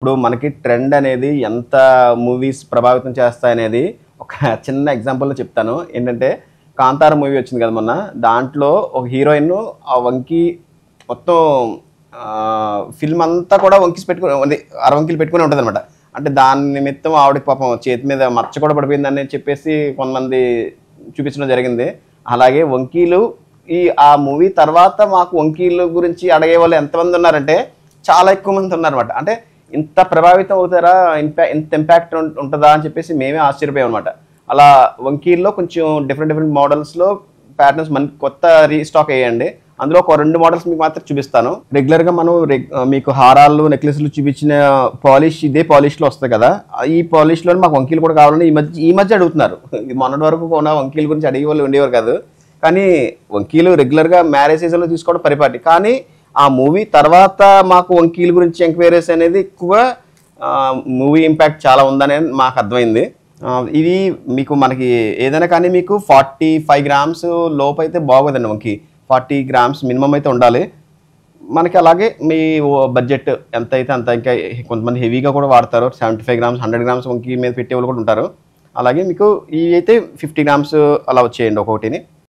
ఇప్పుడు మనకి ట్రెండ్ అనేది ఎంత మూవీస్ ప్రభావితం చేస్తాయనేది ఒక చిన్న ఎగ్జాంపుల్లో చెప్తాను. ఏంటంటే 'కాంతార' మూవీ వచ్చింది కదా మొన్న. దాంట్లో ఒక హీరోయిన్ ఆ వంకి మొత్తం ఫిల్మ్ అంతా కూడా వంకిసి పెట్టుకుని అది అరవంకిలు పెట్టుకుని ఉంటుందన్నమాట. అంటే దాని నిమిత్తం ఆవిడకి పాపం చేతి మీద మచ్చ కూడా పడిపోయిందని చెప్పేసి కొంతమంది చూపించడం జరిగింది. అలాగే వంకీలు ఆ మూవీ తర్వాత మాకు వంకీలు గురించి అడిగే వాళ్ళు ఎంతమంది ఉన్నారంటే చాలా ఎక్కువ మంది ఉన్నారన్నమాట. అంటే ఇంత ప్రభావితం అవుతారా, ఇంత ఇంపాక్ట్ ఉంటుందా అని చెప్పేసి మేమే ఆశ్చర్యపోయాం అనమాట. అలా వంకీల్లో కొంచెం డిఫరెంట్ మోడల్స్లో ప్యాటర్న్స్ మనకి కొత్త రీస్టాక్ అయ్యాయండి. అందులో ఒక 2 మోడల్స్ మీకు మాత్రం చూపిస్తాను. రెగ్యులర్గా మనం మీకు హారాలు నెక్లెస్లు చూపించిన పాలిష్ ఇదే పాలిష్లో వస్తుంది కదా. ఈ పాలిష్లో మాకు వంకీలు కూడా కావాలని ఈ మధ్య అడుగుతున్నారు. మొన్నటి వరకు కూడా వంకీల గురించి అడిగే వాళ్ళు ఉండేవారు కాదు. కానీ వంకీలు రెగ్యులర్గా మ్యారేజ్ సీజన్లో తీసుకోవడం పరిపాటి. కానీ ఆ మూవీ తర్వాత మాకు వంకీల గురించి ఎంక్వైరీస్ అనేది ఎక్కువ మూవీ ఇంపాక్ట్ చాలా ఉందని మాకు అర్థమైంది. ఇది మీకు మనకి ఏదైనా కానీ మీకు 45 గ్రామ్స్ లోపు అయితే బాగోదండి. వంకి 40 గ్రామ్స్ మినిమం అయితే ఉండాలి మనకి. అలాగే మీ బడ్జెట్ ఎంత అయితే అంత. ఇంకా కొంతమంది హెవీగా కూడా వాడతారు. 75 గ్రామ్స్ 100 గ్రామ్స్ వంకి మీద పెట్టే వాళ్ళు కూడా ఉంటారు. అలాగే మీకు ఇవి అయితే 50 గ్రామ్స్ అలా వచ్చేయండి ఒక్కొక్కటిని.